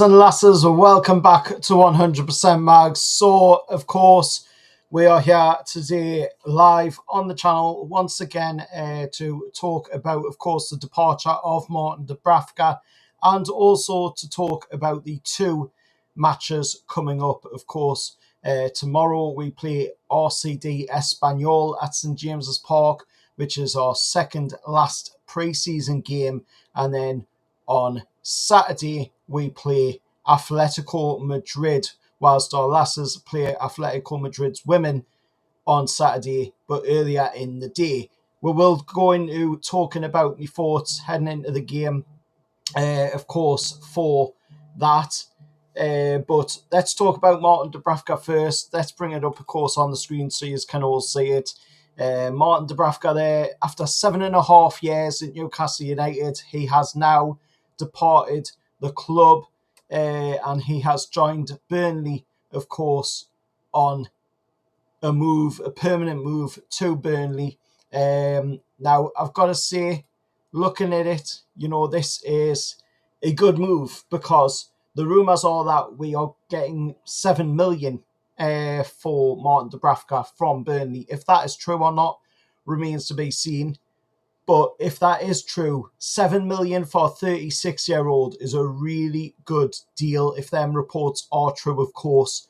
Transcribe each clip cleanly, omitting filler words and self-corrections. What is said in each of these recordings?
And lasses, welcome back to 100% Mags. So, of course, we are here today live on the channel once again to talk about, of course, the departure of Martin Dubravka and also to talk about the two matches coming up. Of course, tomorrow we play RCD Espanyol at St James's Park, which is our second last pre-season game, and then on Saturday, we play Atletico Madrid, whilst our lasses play Atletico Madrid's women on Saturday, but earlier in the day. We will go into talking about my thoughts heading into the game, of course, for that. But let's talk about Martin Dubravka first. Let's bring it up, of course, on the screen so you can all see it. Martin Dubravka there, after 7.5 years at Newcastle United, he has now departed the club and he has joined Burnley, of course, on a permanent move to Burnley. Now, I've got to say, looking at it, this is a good move because the rumours are that we are getting 7 million for Martin Dubravka from Burnley. If that is true or not remains to be seen. But if that is true, 7 million for a 36-year-old is a really good deal if them reports are true, of course.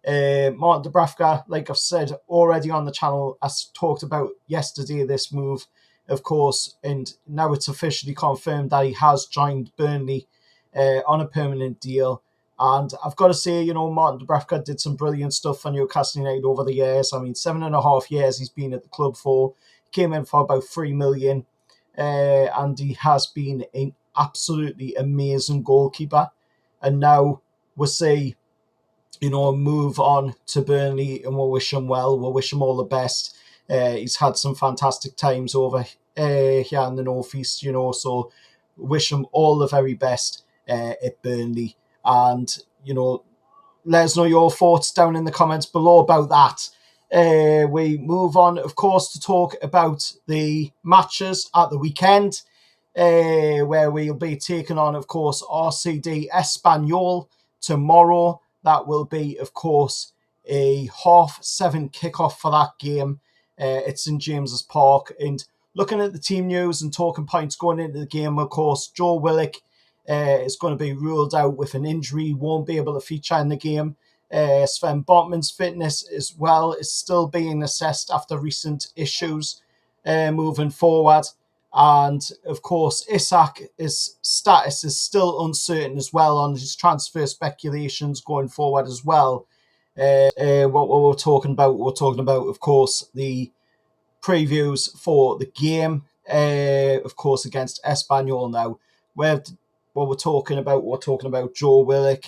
Martin Dubravka, like I've said already on the channel, I talked about yesterday this move, of course, and now it's officially confirmed that he has joined Burnley on a permanent deal. And I've got to say, Martin Dubravka did some brilliant stuff for Newcastle United over the years. I mean, 7.5 years he's been at the club for. Came in for about 3 million, and he has been an absolutely amazing goalkeeper. And now we'll see, move on to Burnley, and we'll wish him well. We'll wish him all the best. He's had some fantastic times over here in the northeast, so wish him all the very best at Burnley. And, let us know your thoughts down in the comments below about that. We move on, of course, to talk about the matches at the weekend, where we'll be taking on, of course, RCD Espanyol tomorrow. That will be, of course, a 7:30 kickoff for that game. It's St James's Park. And looking at the team news and talking points going into the game, of course, Joe Willock is going to be ruled out with an injury, won't be able to feature in the game. Sven Botman's fitness as well is still being assessed after recent issues moving forward. And, of course, Isak's status is still uncertain as well on his transfer speculations going forward as well. What we're talking about, of course, the previews for the game, of course, against Espanyol now. We're talking about Joe Willock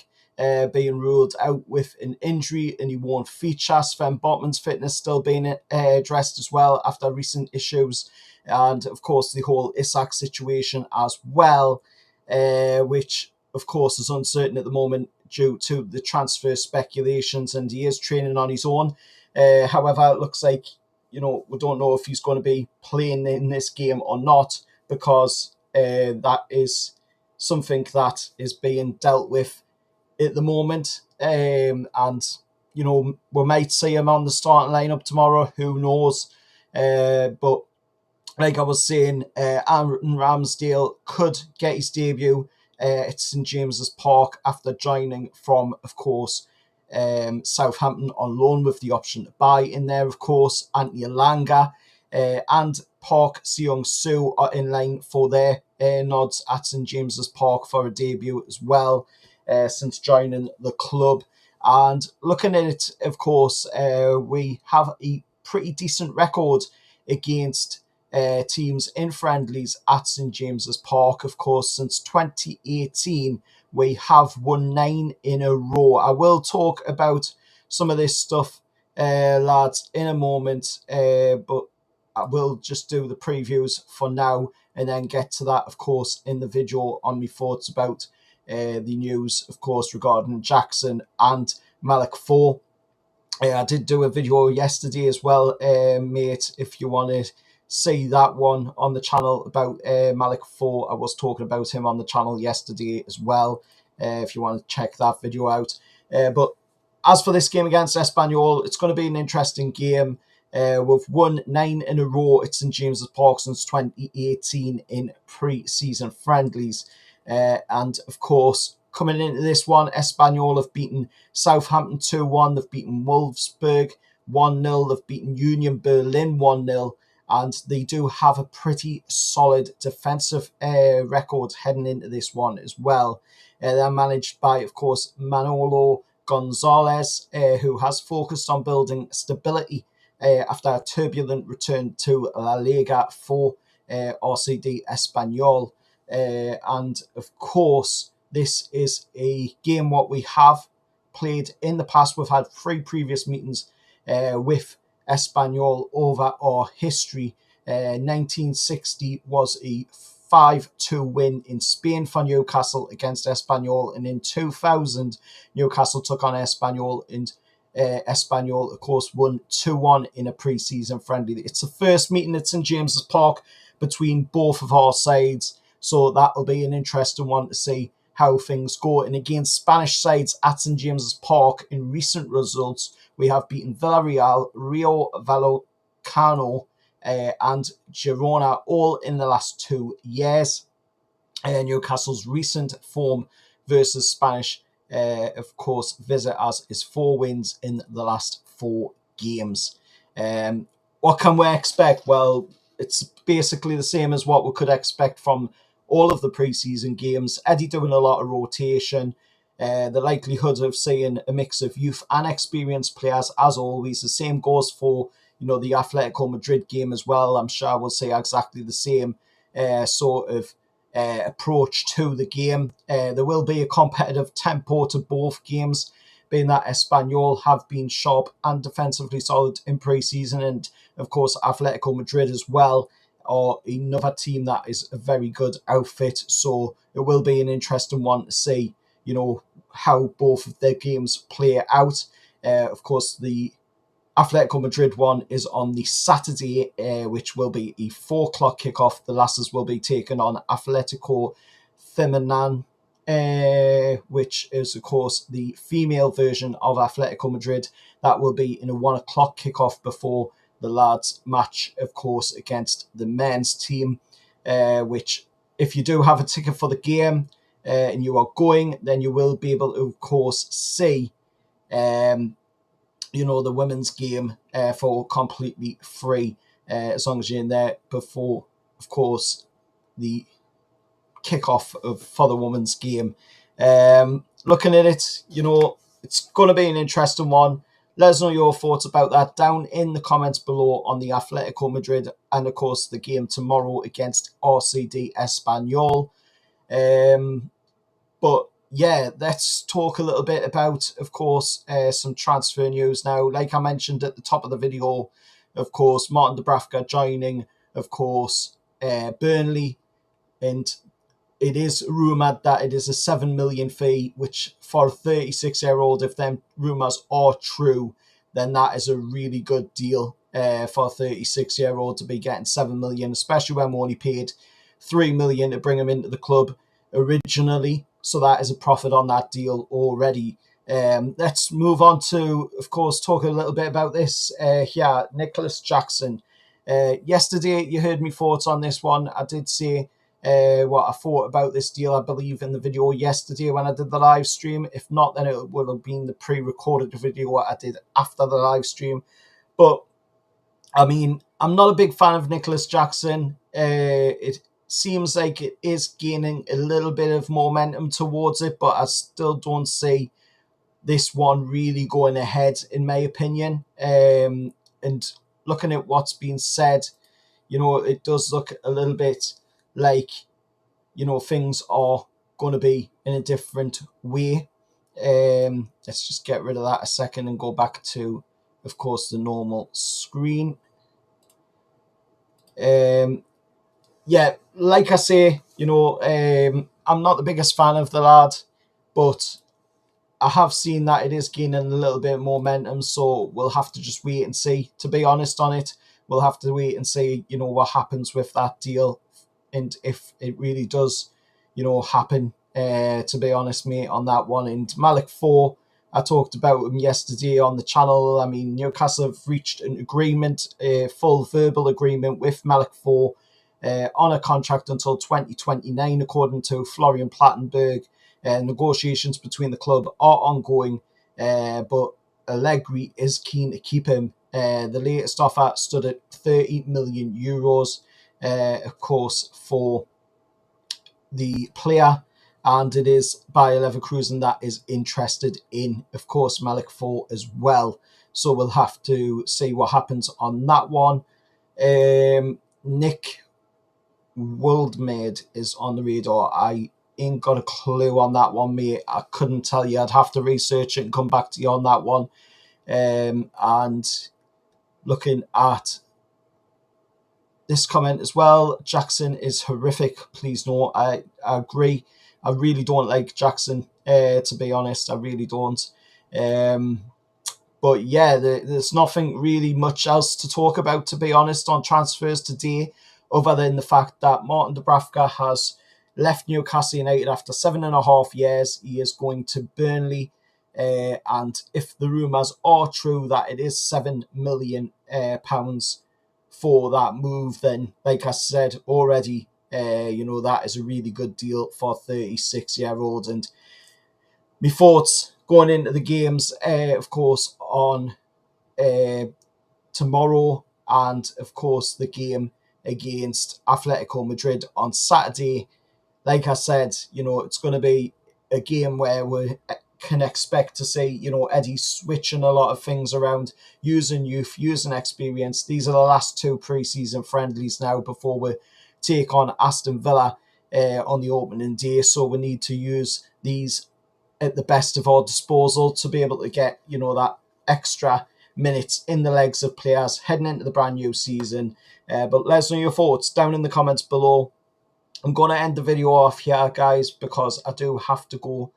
being ruled out with an injury and he won't feature. Sven Botman's fitness still being addressed as well after recent issues. And, of course, the whole Isak situation as well, which, of course, is uncertain at the moment due to the transfer speculations, and he is training on his own. However, it looks like, we don't know if he's going to be playing in this game or not, because that is something that is being dealt with at the moment. And, we might see him on the starting lineup tomorrow. Who knows? But like I was saying, Aaron Ramsdale could get his debut at St James's Park after joining from, of course, Southampton on loan with the option to buy in there, of course. Anthony Elanga and Park Seong-soo are in line for their nods at St James's Park for a debut as well since joining the club. And looking at it, of course, we have a pretty decent record against teams in friendlies at St James's Park. Of course, since 2018, we have won 9 in a row. I will talk about some of this stuff, lads, in a moment, but I will just do the previews for now and then get to that, of course, in the video on my thoughts about the news, of course, regarding Jackson and Malik 4. I did do a video yesterday as well, mate, if you want to see that one on the channel about Malik 4. I was talking about him on the channel yesterday as well. if you want to check that video out. But as for this game against Espanyol, it's going to be an interesting game. We've won 9 in a row at St James's Park since 2018 in pre-season friendlies. And of course, coming into this one, Espanyol have beaten Southampton 2-1. They've beaten Wolfsburg 1-0. They've beaten Union Berlin 1-0. And they do have a pretty solid defensive record heading into this one as well. They're managed by, of course, Manolo Gonzalez, who has focused on building stability after a turbulent return to La Liga for RCD Espanyol. And of course, this is a game what we have played in the past. We've had 3 previous meetings with Espanyol over our history. 1960 was a 5-2 win in Spain for Newcastle against Espanyol, and in 2000 Newcastle took on Espanyol, and Espanyol of course won 2-1 in a pre-season friendly. It's the first meeting at St James's Park between both of our sides, so that'll be an interesting one to see how things go. And against Spanish sides at St James's Park in recent results, we have beaten Villarreal, Rio Vallecano, and Girona, all in the last 2 years. Newcastle's recent form versus Spanish, of course, visitors is 4 wins in the last 4 games. What can we expect? Well, it's basically the same as what we could expect from all of the pre-season games. Eddie doing a lot of rotation. The likelihood of seeing a mix of youth and experienced players, as always. The same goes for the Atletico Madrid game as well. I'm sure we'll see exactly the same sort of approach to the game. There will be a competitive tempo to both games, being that Espanyol have been sharp and defensively solid in pre-season, and of course Atletico Madrid as well are another team that is a very good outfit. So it will be an interesting one to see, how both of their games play out. Of course, the Atletico Madrid one is on the Saturday, which will be a 4 o'clock kickoff. The Lasses will be taking on Atletico Feminin, which is, of course, the female version of Atletico Madrid. That will be in a 1 o'clock kickoff before the lads match, of course, against the men's team, which if you do have a ticket for the game and you are going, then you will be able to, of course, see the women's game for completely free, as long as you're in there before, of course, the kickoff for the women's game. Looking at it, it's going to be an interesting one. Let us know your thoughts about that down in the comments below on the Atletico Madrid and, of course, the game tomorrow against RCD Espanyol. But yeah, let's talk a little bit about, of course, some transfer news now. Like I mentioned at the top of the video, of course, Martin Dubravka joining, of course, Burnley, and it is rumoured that it is a 7 million fee, which for a 36-year-old, if them rumours are true, then that is a really good deal for a 36-year-old to be getting 7 million, especially when we only paid 3 million to bring him into the club originally. So that is a profit on that deal already. Let's move on to, of course, talk a little bit about this here. Nicholas Jackson. Yesterday, you heard me thoughts on this one. I did say what I thought about this deal, I believe, in the video yesterday when I did the live stream. If not, then it would have been the pre-recorded video I did after the live stream. But, I mean, I'm not a big fan of Nicholas Jackson. It seems like it is gaining a little bit of momentum towards it, but I still don't see this one really going ahead, in my opinion. And looking at what's been said, it does look a little bit like, things are going to be in a different way. Let's just get rid of that a second and go back to, of course, the normal screen. Yeah, like I say, I'm not the biggest fan of the lad, but I have seen that it is gaining a little bit of momentum, so we'll have to just wait and see. To be honest on it, we'll have to wait and see, what happens with that deal, and if it really does, happen to be honest, mate, on that one. And Malik 4, I talked about him yesterday on the channel. I mean, Newcastle have reached an agreement, a full verbal agreement with Malik 4 on a contract until 2029, according to Florian Plattenberg. Negotiations between the club are ongoing, but Allegri is keen to keep him. The latest offer stood at 30 million euros, of course, for the player, and it is Bayer Leverkusen that is interested in, of course, Malik 4 as well. So we'll have to see what happens on that one. Nick Worldmade is on the radar. I ain't got a clue on that one, mate. I couldn't tell you. I'd have to research it and come back to you on that one. And looking at this comment as well, Jackson is horrific. Please no, I agree. I really don't like Jackson, to be honest. I really don't. But yeah, there's nothing really much else to talk about, to be honest, on transfers today, other than the fact that Martin Dubravka has left Newcastle United after 7.5 years. He is going to Burnley. And if the rumours are true that it is £7 million for that move, then, like I said already, that is a really good deal for a 36-year-old. And my thoughts going into the games, of course, on tomorrow, and of course the game against Atletico Madrid on Saturday. Like I said, it's going to be a game where we can expect to see, Eddie switching a lot of things around, using youth, using experience. These are the last 2 pre-season friendlies now before we take on Aston Villa on the opening day. So we need to use these at the best of our disposal to be able to get, that extra minutes in the legs of players heading into the brand new season. But let us know your thoughts down in the comments below. I'm going to end the video off here, guys, because I do have to go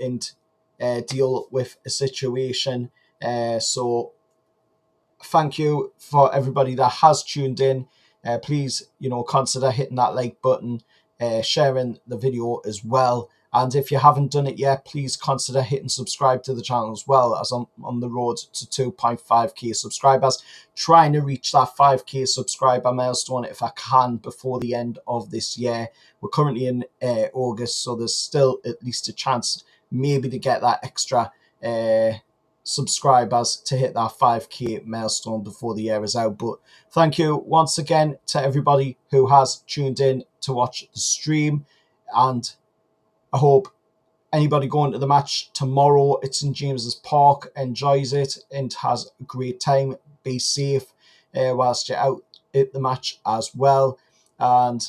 and deal with a situation. So thank you for everybody that has tuned in. Please, consider hitting that like button, sharing the video as well. And if you haven't done it yet, please consider hitting subscribe to the channel as well, as I'm on the road to 2.5k subscribers. Trying to reach that 5k subscriber milestone if I can before the end of this year. We're currently in August, so there's still at least a chance maybe to get that extra subscribers to hit that 5k milestone before the year is out. But thank you once again to everybody who has tuned in to watch the stream, and I hope anybody going to the match tomorrow at St James's Park enjoys it and has a great time. Be safe whilst you're out at the match as well. And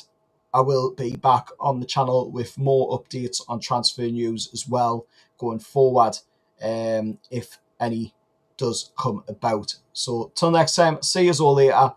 I will be back on the channel with more updates on transfer news as well going forward, if any does come about. So till next time, see you all later.